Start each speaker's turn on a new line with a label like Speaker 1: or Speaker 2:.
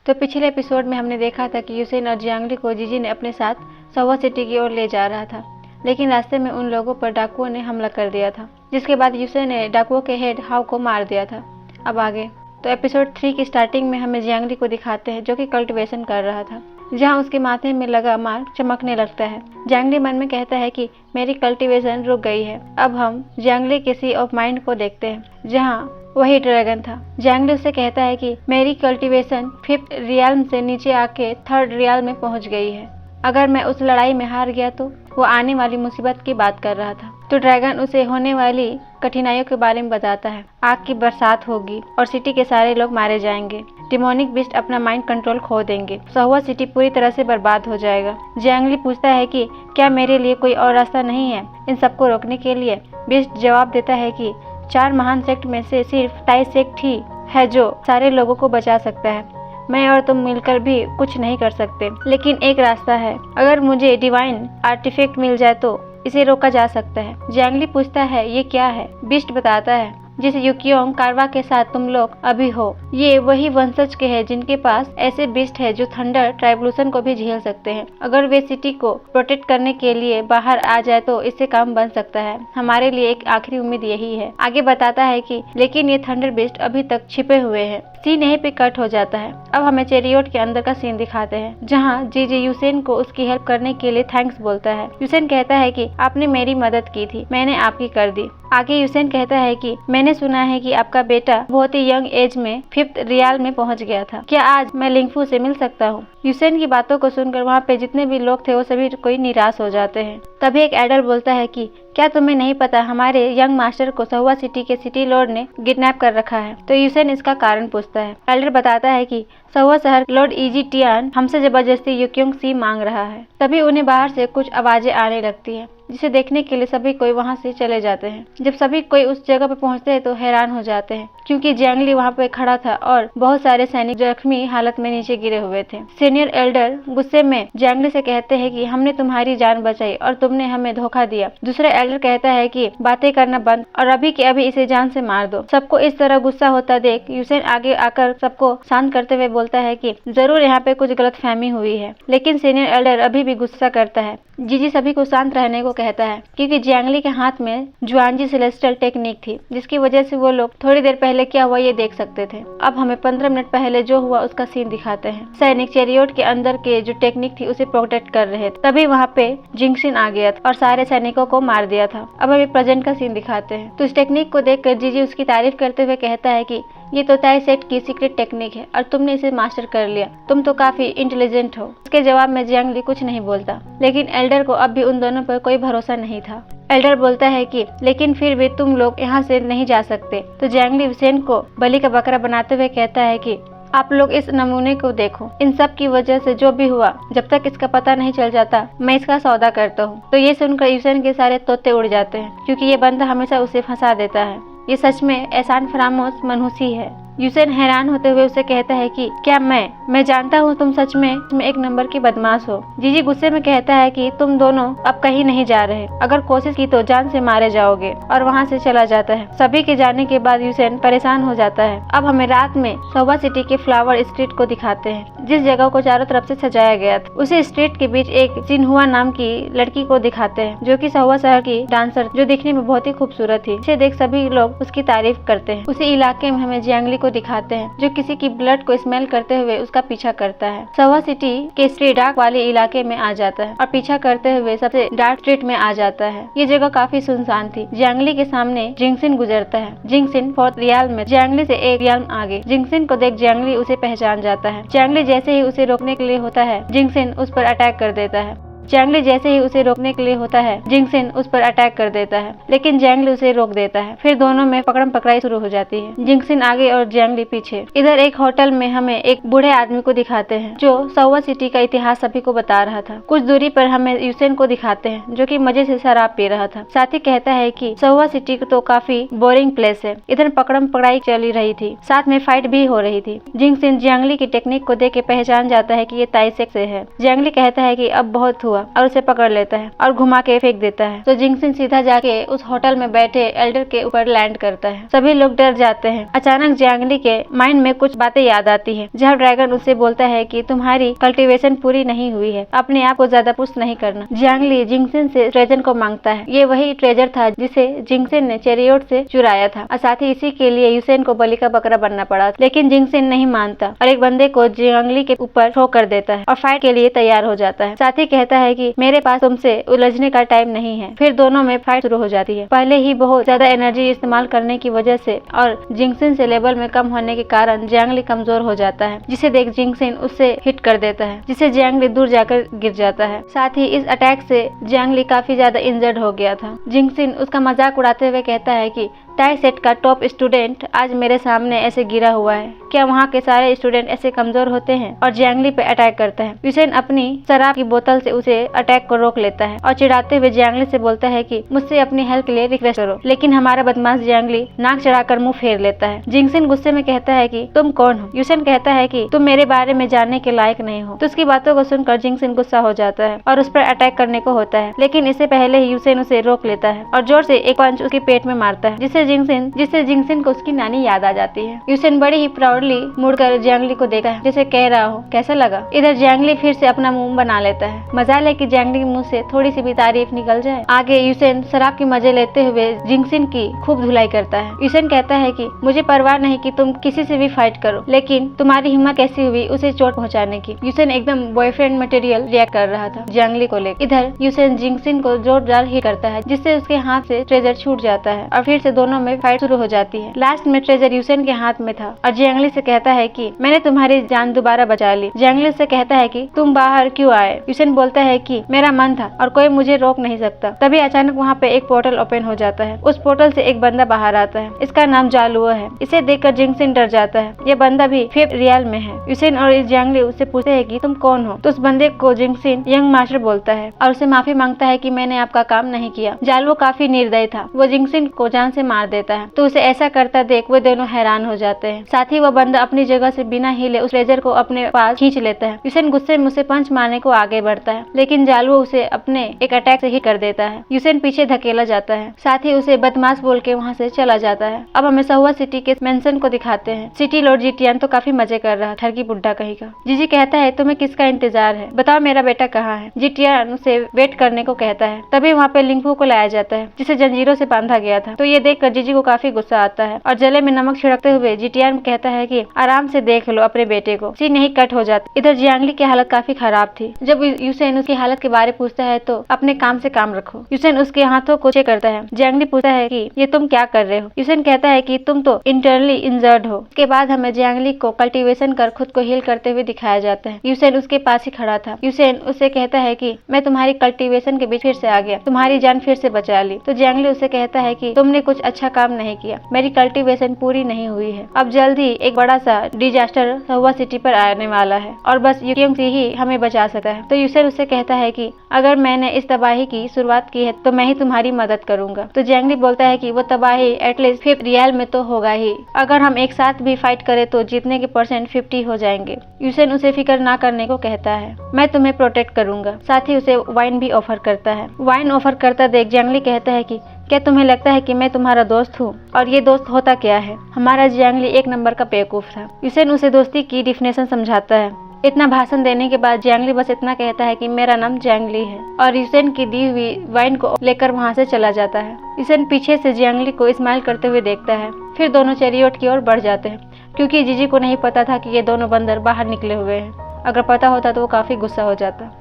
Speaker 1: तो पिछले एपिसोड में हमने देखा था कि यूसेन और जियांगली को जीजी ने अपने साथ सवा सिटी की ओर ले जा रहा था, लेकिन रास्ते में उन लोगों पर डाकुओं ने हमला कर दिया था, जिसके बाद यूसेन ने डाकुओं के हेड हाउ को मार दिया था। अब आगे तो एपिसोड 3 की स्टार्टिंग में हमें जियांगली को दिखाते हैं जो कि कल्टिवेशन कर रहा था, जहां उसके माथे में लगा मार्क चमकने लगता है। जियांगली मन में कहता है कि मेरी कल्टिवेशन रुक गई है। अब हम जियांगली के सी ऑफ माइंड को देखते हैं, जहां वही ड्रैगन था। जियांगली उससे कहता है कि मेरी कल्टिवेशन 5th रियाल्म से नीचे आके 3rd रियाल्म में पहुंच गई है। अगर मैं उस लड़ाई में हार गया तो वो आने वाली मुसीबत की बात कर रहा था। तो ड्रैगन उसे होने वाली कठिनाइयों के बारे में बताता है। आग की बरसात होगी और सिटी के सारे लोग मारे जाएंगे। डिमोनिक बिस्ट अपना माइंड कंट्रोल खो देंगे। सहुआ सिटी पूरी तरह से बर्बाद हो जाएगा। जियांगली पूछता है कि क्या मेरे लिए कोई और रास्ता नहीं है इन सबको रोकने के लिए। बिस्ट जवाब देता है कि 4 महान सेक्ट में से सिर्फ टाई सेक्ट ही है जो सारे लोगों को बचा सकता है। मैं और तुम मिलकर भी कुछ नहीं कर सकते, लेकिन एक रास्ता है। अगर मुझे डिवाइन आर्टिफैक्ट मिल जाए तो इसे रोका जा सकता है। जियांगली पूछता है ये क्या है। बिस्ट बताता है जिस युकियोंग कारवा के साथ तुम लोग अभी हो, ये वही वंशज के हैं जिनके पास ऐसे बिस्ट है जो थंडर ट्राइब्यूशन को भी झेल सकते हैं। अगर वे सिटी को प्रोटेक्ट करने के लिए बाहर आ जाए तो इससे काम बन सकता है। हमारे लिए एक आखिरी उम्मीद यही है। आगे बताता है कि लेकिन ये थंडर बिस्ट अभी तक छिपे हुए हैं। सीन यहीं पे कट हो जाता है। अब हमें चेरियोट के अंदर का सीन दिखाते हैं, जहाँ जीजी यूसेन को उसकी हेल्प करने के लिए थैंक्स बोलता है। यूसेन कहता है कि आपने मेरी मदद की थी, मैंने आपकी कर दी। आगे यूसेन कहता है कि मैंने सुना है कि आपका बेटा बहुत ही यंग एज में 5th रियाल में पहुंच गया था। क्या आज मैं लिंगफू से मिल सकता हूँ। यूसेन की बातों को सुनकर वहाँ पे जितने भी लोग थे वो सभी कोई निराश हो जाते हैं। तभी एक एडर बोलता है कि क्या तुम्हें नहीं पता हमारे यंग मास्टर को सहुआ सिटी के सिटी लॉर्ड ने किडनैप कर रखा है। तो यूसेन इसका कारण पूछता है। एल्डर बताता है कि सहुआ शहर लॉर्ड इजी टियान हमसे जबरदस्ती युकियोंग सी मांग रहा है। तभी उन्हें बाहर से कुछ आवाजें आने लगती है, जिसे देखने के लिए सभी कोई वहां से चले जाते हैं। जब सभी कोई उस जगह पे पहुंचते हैं तो हैरान हो जाते हैं, क्योंकि जियांगली वहां पे खड़ा था और बहुत सारे सैनिक जख्मी हालत में नीचे गिरे हुए थे। सीनियर एल्डर गुस्से में जियांगली से कहते हैं कि हमने तुम्हारी जान बचाई और तुमने हमें धोखा दिया। दूसरा एल्डर कहता है कि बातें करना बंद और अभी के अभी इसे जान से मार दो। सबको इस तरह गुस्सा होता देख यूसेन आगे आकर सबको शांत करते हुए बोलता है कि जरूर यहाँ पे कुछ गलतफहमी हुई है। लेकिन सीनियर एल्डर अभी भी गुस्सा करता है। जीजी सभी को शांत रहने को कहता है, क्योंकि जियांगली के हाथ में जुआनजी सेलेस्टियल टेक्निक थी, जिसकी वजह से वो लोग थोड़ी देर पहले क्या हुआ ये देख सकते थे। अब हमें 15 मिनट पहले जो हुआ उसका सीन दिखाते हैं। सैनिक चेरियोट के अंदर के जो टेक्निक थी उसे प्रोटेक्ट कर रहे थे। तभी वहाँ पे जिंगसिन आ गया था और सारे सैनिकों को मार दिया था। अब हमें प्रेजेंट का सीन दिखाते हैं। तो इस टेक्निक को देखकर जीजी उसकी तारीफ करते हुए कहता है कि ये तो ताई सेक्ट की सीक्रेट टेक्निक है और तुमने इसे मास्टर कर लिया। तुम तो काफी इंटेलिजेंट हो। उसके जवाब में जियांगली कुछ नहीं बोलता, लेकिन एल्डर को अब भी उन दोनों पर कोई भरोसा नहीं था। एल्डर बोलता है कि लेकिन फिर भी तुम लोग यहाँ से नहीं जा सकते। तो जियांगली यूसेन को बलि का बकरा बनाते हुए कहता है कि आप लोग इस नमूने को देखो। इन सब की वजह से जो भी हुआ, जब तक इसका पता नहीं चल जाता मैं इसका सौदा करता हूँ। तो ये सुनकर यूसेन के सारे तोते उड़ जाते हैं, क्योंकि ये बंदा हमेशा उसे फंसा देता है। ये सच में एहसान फरामोश मनहूसी है। यूसेन हैरान होते हुए उसे कहता है कि क्या मैं जानता हूँ तुम सच में एक नंबर की बदमाश हो। जीजी गुस्से में कहता है कि तुम दोनों अब कहीं नहीं जा रहे, अगर कोशिश की तो जान से मारे जाओगे, और वहाँ से चला जाता है। सभी के जाने के बाद यूसेन परेशान हो जाता है। अब हमें रात में सहुआ सिटी के फ्लावर स्ट्रीट को दिखाते हैं, जिस जगह को चारों तरफ से सजाया गया था। उसी स्ट्रीट के बीच एक जिनहुआ नाम की लड़की को दिखाते हैं, जो की सहुआ शहर की डांसर, जो दिखने में बहुत ही खूबसूरत थी। इसे देख सभी लोग उसकी तारीफ करते हैं। उसी इलाके में हमें जियांगली को दिखाते हैं, जो किसी की ब्लड को स्मेल करते हुए उसका पीछा करता है। सहुआ सिटी के स्ट्रीट डार्क वाले इलाके में आ जाता है और पीछा करते हुए सबसे डार्क स्ट्रीट में आ जाता है। ये जगह काफी सुनसान थी। जियांगली के सामने जिंगसिन गुजरता है। जिंगसिन 4th रियाल में जियांगली से 1 रियाल आगे। जिंगसिन को देख जियांगली उसे पहचान जाता है। जियांगली जैसे ही उसे रोकने के लिए होता है, जिंगसिन उस पर अटैक कर देता है। जियांगली जैसे ही उसे रोकने के लिए होता है, जिंगसिन उस पर अटैक कर देता है, लेकिन जियांगली उसे रोक देता है। फिर दोनों में पकड़म पकड़ाई शुरू हो जाती है। जिंगसिन आगे और जियांगली पीछे। इधर एक होटल में हमें एक बूढ़े आदमी को दिखाते हैं, जो सहुआ सिटी का इतिहास सभी को बता रहा था। कुछ दूरी पर हमें यूसेन को दिखाते हैं, जो कि मजे से शराब पी रहा था। साथ ही कहता है कि सहुआ सिटी तो काफी बोरिंग प्लेस है। इधर पकड़म पकड़ाई चली रही थी, साथ में फाइट भी हो रही थी। जिंगसिन जियांगली की टेक्निक को देख के पहचान जाता है कि ये ताई सेक्ट से है। जियांगली कहता है कि अब बहुत हुआ, हुआ और उसे पकड़ लेता है और घुमा के फेंक देता है। तो जिंगसिन सीधा जाके उस होटल में बैठे एल्डर के ऊपर लैंड करता है। सभी लोग डर जाते हैं। अचानक जियांगली के माइंड में कुछ बातें याद आती है, जहाँ ड्रैगन उससे बोलता है कि तुम्हारी कल्टीवेशन पूरी नहीं हुई है, अपने आप को ज्यादा पुश नहीं करना। जियांगली जिंगसिन से ट्रेजर को मांगता है। ये वही ट्रेजर था जिसे जिंगसिन ने चेरियोट से चुराया था और साथ ही इसी के लिए यूसेन को बलि का बकरा बनना पड़ा। लेकिन जिंगसिन नहीं मानता और एक बंदे को जियांगली के ऊपर थ्रो कर देता है और फाइट के लिए तैयार हो जाता है। साथ ही कहता है कि मेरे पास तुमसे उलझने का टाइम नहीं है। फिर दोनों में फाइट शुरू हो जाती है। पहले ही बहुत ज्यादा एनर्जी इस्तेमाल करने की वजह से और जिंगसिन से लेवल में कम होने के कारण जियांगली कमजोर हो जाता है, जिसे देख जिंगसिन उससे हिट कर देता है, जिससे जियांगली दूर जाकर गिर जाता है। साथ ही इस अटैक से जियांगली काफी ज्यादा इंजर्ड हो गया था। जिंगसिन उसका मजाक उड़ाते हुए कहता है कि टाई सेट का टॉप स्टूडेंट आज मेरे सामने ऐसे गिरा हुआ है, क्या वहाँ के सारे स्टूडेंट ऐसे कमजोर होते हैं? और जियांगली पे अटैक करता है। यूसेन अपनी शराब की बोतल से उसे अटैक को रोक लेता है और चिढ़ाते हुए जियांगली से बोलता है कि मुझसे अपनी हेल्प के लिए रिक्वेस्ट करो, लेकिन हमारा बदमाश जियांगली नाक चढ़ाकर मुंह फेर लेता है। जिंगसिन गुस्से में कहता है कि तुम कौन हो? यूसेन कहता है कि तुम मेरे बारे में जानने के लायक नहीं हो। तो उसकी बातों को सुनकर जिंगसिन गुस्सा हो जाता है और उस पर अटैक करने को होता है, लेकिन इससे पहले ही यूसेन उसे रोक लेता है और जोर से एक पंच उसके पेट में मारता है, जिससे जिंगसिन को उसकी नानी याद आ जाती है। यूसेन बड़ी ही प्राउडली मुड़कर जियांगली को देखता है, जैसे कह रहा हो कैसा लगा। इधर जियांगली फिर से अपना मुंह बना लेता है। मजाल है कि जियांगली के मुंह से थोड़ी सी भी तारीफ निकल जाए। आगे यूसेन शराब की मजे लेते हुए जिंगसिन की खूब धुलाई करता है। यूसेन कहता है कि मुझे परवाह नहीं कि तुम किसी से भी फाइट करो, लेकिन तुम्हारी हिम्मत कैसी हुई उसे चोट पहुंचाने की। यूसेन एकदम बॉयफ्रेंड मटेरियल रिएक्ट कर रहा था जियांगली को लेकर। इधर यूसेन जिंगसिन को जोरदार हिट करता है, जिससे उसके हाथ से ट्रेजर छूट जाता है और फिर से दोनों में फाइट शुरू हो जाती है। लास्ट में ट्रेजर यूसेन के हाथ में था और जियांगली से कहता है कि मैंने तुम्हारी जान दोबारा बचा ली। जियांगली से कहता है कि तुम बाहर क्यों आए? यूसेन बोलता है कि मेरा मन था और कोई मुझे रोक नहीं सकता। तभी अचानक वहाँ पे एक पोर्टल ओपन हो जाता है। उस पोर्टल से एक बंदा बाहर आता है। इसका नाम जालुओ है। इसे देखकर जिंगसिन डर जाता है। ये बंदा भी 5th रियल में है। यूसेन और जियांगली उससे पूछते हैं कि तुम कौन हो? तो उस बंदे को जिंगसिन यंग मास्टर बोलता है और उसे माफी मांगता है कि मैंने आपका काम नहीं किया। जालुओ काफी निर्दयी था, वो जिंगसिन को जान से मार देता है। तो उसे ऐसा करता देख वो दोनों हैरान हो जाते हैं। साथ ही वो बंदा अपनी जगह से बिना हिले उस ट्रेजर को अपने पास खींच लेता है। यूसेन गुस्से में उसे पंच मारने को आगे बढ़ता है, लेकिन जालुओ उसे अपने एक अटैक से हिट कर देता है। यूसेन पीछे धकेला जाता है, साथ ही उसे बदमाश बोल के वहाँ से चला जाता है। अब हमें सहुआ सिटी के मेंशन को दिखाते हैं। सिटी लॉर्ड जिटियान तो काफी मजे कर रहा, ठरकी बुड्ढा कहीं का। जीजी कहता है तुम्हें किसका इंतजार है, बताओ मेरा बेटा कहाँ है? जिटियान उसे वेट करने को कहता है। तभी वहाँ पे लिंगफू को लाया जाता है, जिसे जंजीरों से बांधा गया था। तो ये देखकर जीजी को काफी गुस्सा आता है और जले में नमक छिड़कते हुए जिटियान कहता है कि आराम से देख लो अपने बेटे को, सीन नहीं कट हो जाता। इधर जियांगली की हालत काफी खराब थी। जब यूसेन उसकी हालत के बारे पूछता है तो अपने काम से काम रखो। यूसेन उसके हाथों को चेक करता है। जियांगली पूछता है कि ये तुम क्या कर रहे हो? यूसेन कहता है कि तुम तो इंटरनली इंजर्ड हो। उसके बाद हमें जियांगली को कल्टीवेशन कर खुद को हील करते हुए दिखाया जाता है। यूसेन उसके पास ही खड़ा था। यूसेन उससे कहता है कि मैं तुम्हारी कल्टीवेशन के बीच फिर से आ गया, तुम्हारी जान फिर से बचा ली। तो जियांगली उससे कहता है कि तुमने कुछ अच्छा काम नहीं किया, मेरी कल्टीवेशन पूरी नहीं हुई है। अब जल्दी एक बड़ा सा डिजास्टर सहुआ सिटी पर आने वाला है और बस यूकियोंग से ही हमें बचा सकता है। तो यूसेन उससे कहता है कि अगर मैंने इस तबाही की शुरुआत की है तो मैं ही तुम्हारी मदद करूंगा। तो जियांगली बोलता है कि वो तबाही एटलीस्ट 5th रियल में तो होगा ही। अगर हम एक साथ भी फाइट करें तो जीतने के परसेंट 50 हो जाएंगे। यूसेन उसे फिक्र ना करने को कहता है, मैं तुम्हें प्रोटेक्ट करूंगा। साथ ही उसे वाइन भी ऑफर करता है। वाइन ऑफर करता देख जियांगली कहता है कि क्या तुम्हें लगता है कि मैं तुम्हारा दोस्त हूँ? और ये दोस्त होता क्या है? हमारा जियांगली एक नंबर का बेवकूफ था। यूसेन उसे दोस्ती की डिफिनेशन समझाता है। इतना भाषण देने के बाद जियांगली बस इतना कहता है कि मेरा नाम जियांगली है और यूसेन की दी हुई वाइन को लेकर वहाँ से चला जाता है। यूसेन पीछे से जियांगली को स्माइल करते हुए देखता है। फिर दोनों चेरियोट की ओर बढ़ जाते हैं, क्योंकि जीजी को नहीं पता था कि ये दोनों बंदर बाहर निकले हुए हैं। अगर पता होता तो वो काफी गुस्सा हो जाता।